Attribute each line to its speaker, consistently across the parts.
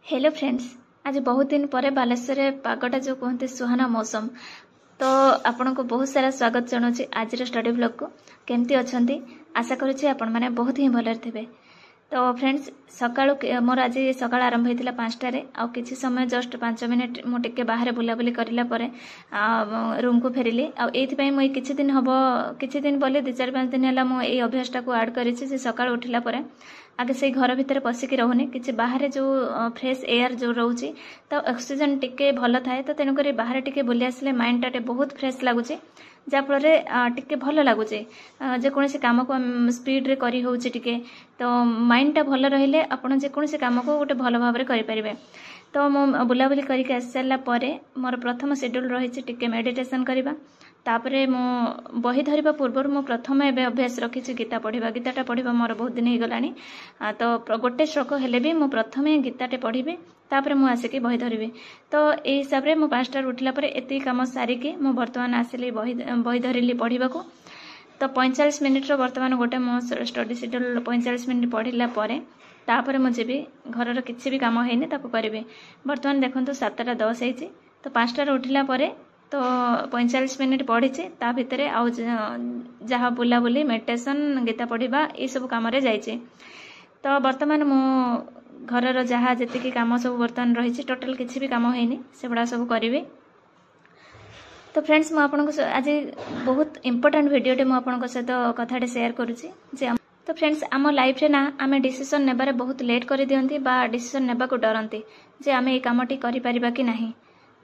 Speaker 1: Hello friends, आज बहुत दिन पर बालेश्वर पागटा जो कहते सुहाना मौसम तो आपण को बहुत सारा स्वागत जनाऊँ आज स्टडी ब्लॉग को। केमती अच्छा आशा करुँचे आपण मैंने बहुत ही भलर थे। तो फ्रेंड्स सकाळु मोर आज सकाळ आरंभ होता 5टारे आ किसी समय जस्ट 5 मिनिट मुझे बाहर बुलाबुली करापर रूम को फेरिली। आईपाई मुझे किसी दिन हम किसी दिन बोले 2-4-5 दिन है मुझे अभ्यासटा को आड कर सकाळ उठिला परे आगे से घर भितर पशिकी रोनी कि बाहर जो फ्रेश एयर जो रोचे तो ऑक्सीजन टिके भल थाए तो तेणुक बाहर टिके बुली आसले माइंड टा बहुत फ्रेश लगुच जहाँफल टिके भल लगुचे जेकोसी कम को स्पीड रे करी होउची टिके तो माइंड टा भल रहिले आपण जेकोसी कम को गोटे भल भाव में करें। तो मो बुलाबुली करके आसी सारा पर मोर प्रथम शेड्यूल रही टिके मेडिटेशन करवा तापरे मो बही धरिबा पूर्व मो प्रथम एबे अभ्यास रखी गीता पढ़ा गीताटा पढ़ा मोर बहुत दिन हो गलानी। तो गोटे श्लोक हेले भी मो प्रथमे गीताटे पढ़ी तापरे मु आसिकी बही धरबी। तो यही हिसाब से मु 5टार उठिला परे एति काम सारिकी मु वर्तमान आसिली बही धरिली पढ़ा को। तो 45 मिनिट वर्तमान गोटे मो स्टडी शेड्यूल 45 मिनिट पढ़ला परे तापर मु जीवी घर किसी भी काम है करी। बर्तमान देखो 7:10 होती तो 5टार उठिला परे तो 45 मिनिट पढ़ी ता भितर आउ जहाँ बुलाबुली मेडिटेशन गीता पढ़ा ये सब कम जाइए। तो बर्तमान मो घर जहाँ जी कम सब बर्तमान रही टोटाल किसी भी कम है से गुड़ा सब करी। तो फ्रेंड्स मुझे आज बहुत इंपोर्टेंट वीडियोटे मुझे सहित कथाटे शेयर करुँची। तो फ्रेंड्स आम लाइफ रे ना आम डिसीजन नेबारे बहुत लेट कर दियंती बा डिसीजन नेबा को डरंती जे आम ये कामटी करि परिबा कि नहीं।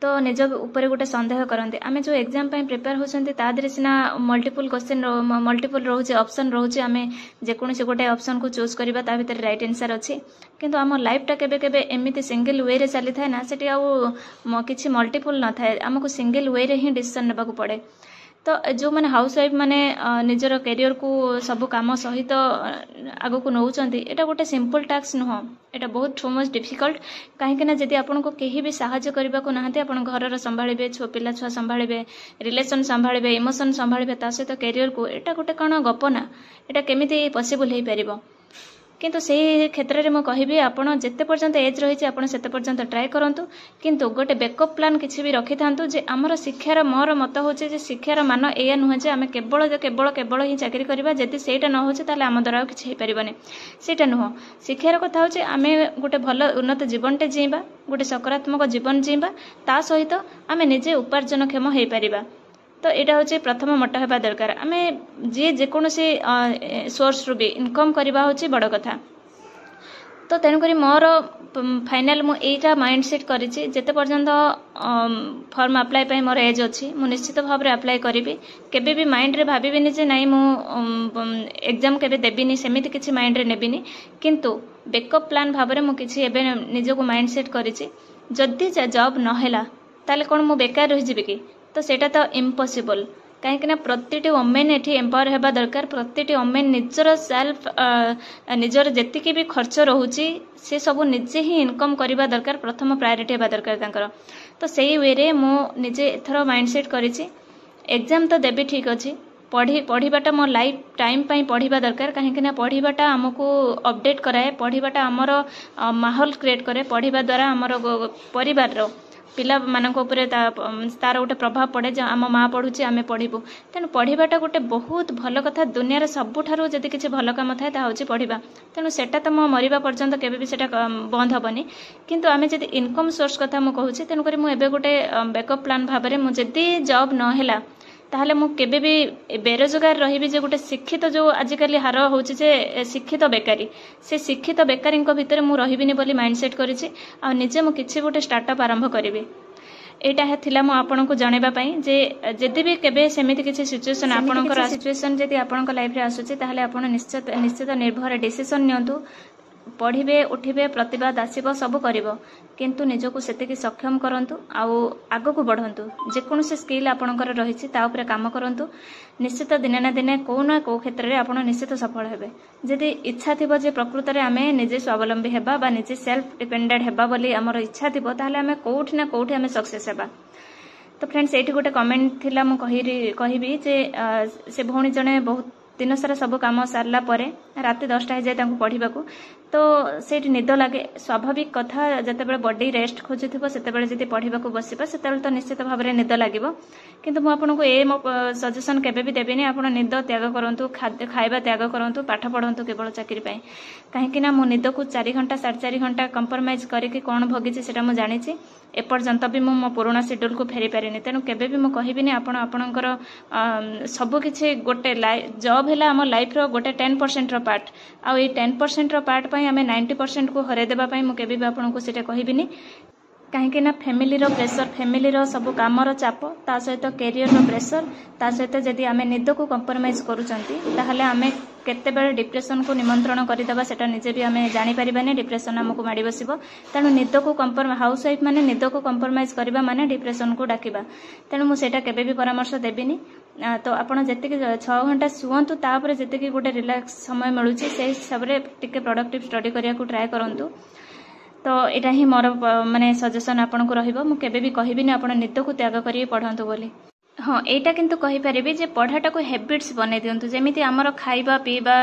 Speaker 1: तो निज ऊपर गोटे संदेह करते आम जो एग्जाम प्रिपेयर होती तादे सिना मल्टीपल क्वेश्चन मल्टीपल रोचे ऑप्शन रोचे आम जेकोसी गोटे ऑप्शन को चूज करवा ता भीतर राइट आंसर अच्छी किंतु आम लाइफटा केबे केबे एमिति सिंगल वे रे चली थाए ना सेठी आउ किछि मल्टीपल न थाए आमको सिंगल वे रे ही डिसीजन नेबा को पड़े। तो जो मैंने हाउस वाइफ मैंने निजर कैरियर को सब कम सहित आग को नौकरी एटा गोटे सिंपल टास्क नुह एटा बहुत टू मच डिफिकल्ट कहीं जदि आपन को कहीं भी साहाय्य करने को नहांती आपन घर संभाळिबे पिला छुआ संभाळिबे रिलेशन संभाळिबे इमोशन संभाळिबे ता सहित कैरियर को एटा गोटे कौन गप ना एटा केमिति पॉसिबल हो पारिबो। किंतु से क्षेत्र में कहि आपड़ जिते पर्यंत एज रही आपड़ से पर्यंत ट्राए करूँ किंतु गोटे बैकअप प्लान किसी भी रखि था जे आमर शिक्षार मोर मत हो शिक्षार मान या नुहे जे आम केवल केवल केवल ही चाकरी करवा जदि सेटा न हो आम द्वारा किसी हो पारबनी सेटा नुह। शिक्षार कथा हो आम गोटे भल उन्नत जीवनटे जीवा गोटे सकारात्मक जीवन जीवा ता सहित आम निजे उपार्जनक्षम हो पारिबा। तो यहाँ हूँ प्रथम मोट होगा दरकार आम जी जेकोसी सोर्स रू भी इनकम करवा हूँ बड़ कथा। तो तेणुक मोर फाइनाल मुझा माइंड सेट करते पर्यंत फॉर्म अप्लाई मोर एज अच्छी मु निश्चित भाव में अप्लाई करी केबे भी माइंड रे भाविनी जे नाई मु एग्जाम केबे देबिनी सेमिति किछि माइंड रे नेबिनी किंतु बैकअप प्लान भाव में मुझे एबे निजको माइंड सेट करिछि जदि जॉब न हैला ताले कोन मु बेकार रहि जिबे कि तो सेटा तो इम्पॉसिबल कहीं प्रति वोमेन ये एम्पावर होगा दरकार प्रति वोमेन निजर सेल्फ निजर जी भी खर्च रोचे से सब निजे ही इनकम करवा दरकार प्रथम प्रायोरिटी होगा दरकार तांकर। तो सही वे रे मो निजे एथर माइंडसेट करिछि एग्जाम तो देवी ठीक अच्छे पढ़ाटा मो लाइफ टाइम पढ़ा दरकार कहीं पढ़ाटा आमको अपडेट कराए पढ़ाटा आमर माहौल क्रिएट करे पढ़ा द्वारा आमर परिवार पिला मानक उपरे तार गोटे प्रभाव पड़े जो आम माँ पढ़ुची आम पढ़ू तेणु पढ़ाटा गोटे बहुत भल कथा दुनिया सबुठारु जदि किसी भल कम थाए ता हूँ पढ़ा तेणु सेटा तो मो मरिबा पर्यंत केबे भी सेटा बंद हेनी किंतु आम जदि इनकम सोर्स कथा मु कहूँ तेणुक मुझे गोटे बैकअप प्लान भाव में मुझे जॉब न हैला ताहले मु केबे भी बेरोजगार रही जे गोटे शिक्षित जो आजिकल हार होची जे शिक्षित बेकारी से शिक्षित बेकारी भितर मु रहिबिनी बोली माइंडसेट करिछि आ निजे मु किछि गोटे स्टार्टअप आरंभ करिबे। एटा थिला मु आपन को जणेबा पई जे जदि भी केबे सेमिति किछि सिचुएशन आपनकर सिचुएशन जदि आपनकर लाइफ रे आसुछि ताहले आपन निश्चित निर्भर डिसीजन नियंतु पढ़े उठे प्रतिवाद आसब सब कर किंतु निजको से सक्षम करंतु आग को बढ़ंतु जेकोसी स्किल आपणकर रही काम करंतु निश्चित दिने ना दिने कौ ना कौ क्षेत्र में आप निश्चित सफल हेबे जदि इच्छा थी जे प्रकृत में आम निजे स्वावलंबी हेबा बा निजे सेल्फ डिपेंडेंट हेबा बोली आमर इच्छा थी ताहले आम कौटी ना कौटी आम सक्सेस हेबा। तो फ्रेंड्स ये गोटे कमेंट थिला मु कहबी जे से भौणी जने बहुत दिन सारा सब कम सारा पर रात 10टा हो जाए पढ़ाक तो से निद लगे स्वाभाविक कथा जिते बॉडी रेस्ट खोजुव से पढ़ाक बस से तो निश्चित भाव में निद लगे किंतु मुझे ये सजेसन केबे भी देविनी आप निद त्याग करूँ खाଇବା त्याग करूँ पाठ पढ़ूँ केवल चाकरी कहीं मु निद को 4 घंटा 4.5 घंटा कंप्रोमाइज करके कौन भोगी से जानी एपर्यंत भी मो पुराणा शेड्यूल को फेरी पारे तेणु केबे भी मुझे कहबिनी आपणकर सबकि गोटे जॉब है आम लाइफ रो गोटे 10% पार्ट आउ 10% पार्ट आम 90% को हरई देवाई मुझे भी आपको सीटा कहबिनी कहीं फैमिली रो प्रेशर फैमिली रो सब कामर चाप ता सहित कैरियर रो प्रेशर ता सहित जदि आम निद को कंप्रोमाइज करुँचे आम केतेबेले डिप्रेशन को निमंत्रण करदेवा सेटा निजे भी आम जानीपारानी डिप्रेशन आमको माड़ बस तेणु निद को हाउस वाइफ मैंने निद को कंप्रोमाइज करवा माने डिप्रेशन को डाकिबा तेणु मुझे केबे भी परामर्श देविनी तो आपड़ जी 6 घंटा शुंतु तापर जी गोटे रिलैक्स समय मिलूँ से हिसाब से टिके प्रोडक्टिव स्टडी करने को ट्राए करूँ तो यहाँ ही मोर माने सजेसन आपन को रहिबो मु केबे भी कहबिनी आपण निद को त्याग करी पढ़ंतु बोली हाँ एटा किंतु कहि परिबे जे पढ़ाटा को हैबिट्स बनै दियंतु जेमिति हमर खाइबा पीबा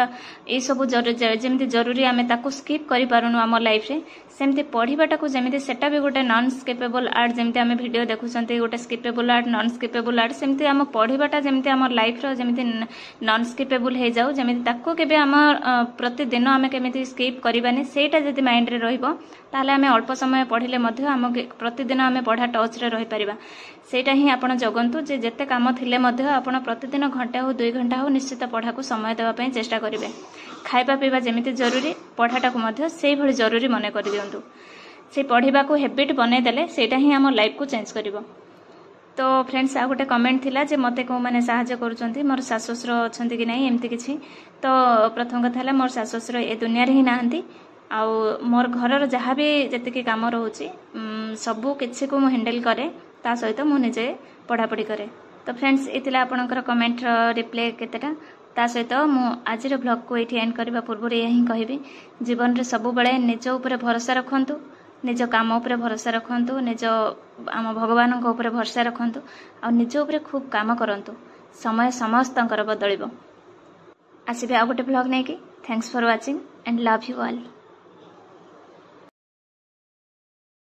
Speaker 1: ए सब जेमिति जरूरी आमे ताको स्किप करि पारुनु हमर लाइफ रे सेमति पढ़िबाटा को जेमिति सेटा भी गोटे नॉन स्किपेबल आर्ट जेमिति आमे वीडियो देखुछंती गोटे skippable art non skippable art सेमति हम पढ़िबाटा जेमिति हमर लाइफ रो जेमिति नॉन स्किपेबल हे जाउ जेमिति ताको केबे हमर प्रतिदिन आमे केमिति स्किप करिबानी सेटा जदि माइंड रे रहिबो ताले आमे अल्प समय पढ़िले मध्ये हम प्रतिदिन आमे पढ़ा टच रे रहि परिबा सेटा ही आपण जगंतु जे जेते काम थिले मध्ये आपण प्रतिदिन घंटा हो 2 घंटा हो निश्चित पढ़ा को समय देवा पई चेष्टा करिवे खाइबा पीबा जेमिति जरूरी पढ़ाटा को मध्ये सेही भली जरूरी मने करि दियंतु से पढ़िबा को हैबिट बनै देले सेटा ही हमर लाइफ को चेंज करिवो तो फ्रेंड्स आ गोटे कमेंट थिला जे मते को माने सहायता करूचंती मोर सासुसुर अछंती कि नाही एम्ति किछि तो प्रथम कथा हला मोर सासुसुर ए दुनिया रे ही नाहंती आउ मोर घरर जहाँ भी जति काम रोचे सबू किसी को हैंडल करे ता सहित मु निजे पढ़ापढ़ी करे तो फ्रेंड्स ये आपणकर कमेंट रिप्लाई केतेटा ता सहित मु आज ब्लॉग को ये एंड करने पूर्व यही कहबी जीवन रे सब बेले निज उपर भरोसा रखंतु निज काम उपर भरोसा रखंतु निज आम भगवान उपर भरोसा रखंतु आ निज उपर खूब काम करंतु समय समस्तंकर बदलिबो आसीबे आ गोटे ब्लॉग नहीं कि thanks for watching and love you all.